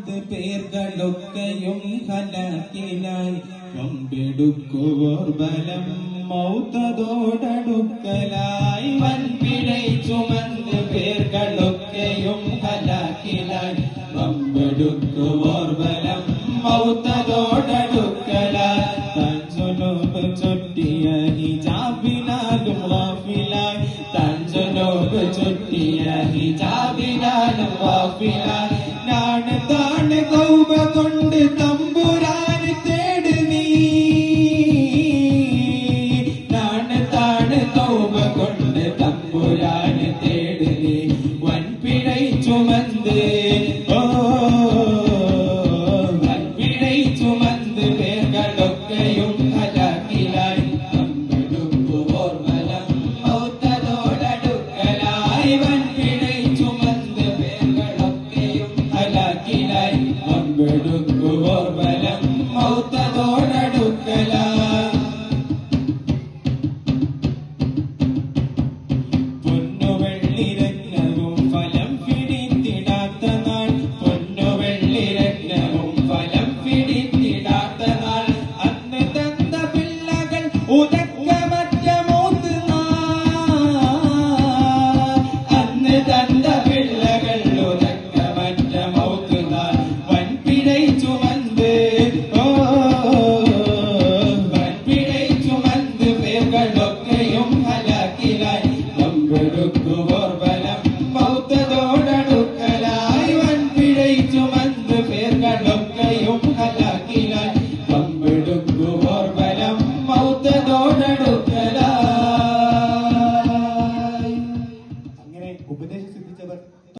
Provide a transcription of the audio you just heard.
ചുമന്ത് പേർകളൊക്കെയും ഹലാക്കിലായി പമ്പെടുക്കുവോർ ബലം മൗത്തതോടടുക്കലായി വൻപിഴை ചുമന്ത് പേർകളൊക്കെയും ഹലാക്കിലായി പമ്പെടുക്കുവോർ ബലം മൗത്തതോടടുക്കലായി തൻസുനൂബ് ചൊട്ടിയ ഹിജാബിനാലും ഗാഫിലായി തൻസുനൂബ് ചൊട്ടിയ ഹിജാബിനാലും ഗാഫിലായി നാണ് താണ് തൗബ കൊണ്ട് തമ്പുരാന് തേട് നീ നാണ് താണ് തൗബ കൊണ്ട് തമ്പുരാന് തേട് നീ വൻപിഴை ചുമന്ത് വൻപിഴை ചുമന്ത് പേർകളൊക്കെയും ഹലാക്കിലായി പമ്പെടുക്കുവോർ ബലം മൗത്തതോടടുക്കലായി വൻപിഴை ചുമന്ത് പേർകളൊക്കെയും ഹലാക്കിലായി പമ്പെടുക്കുവോർ ബലം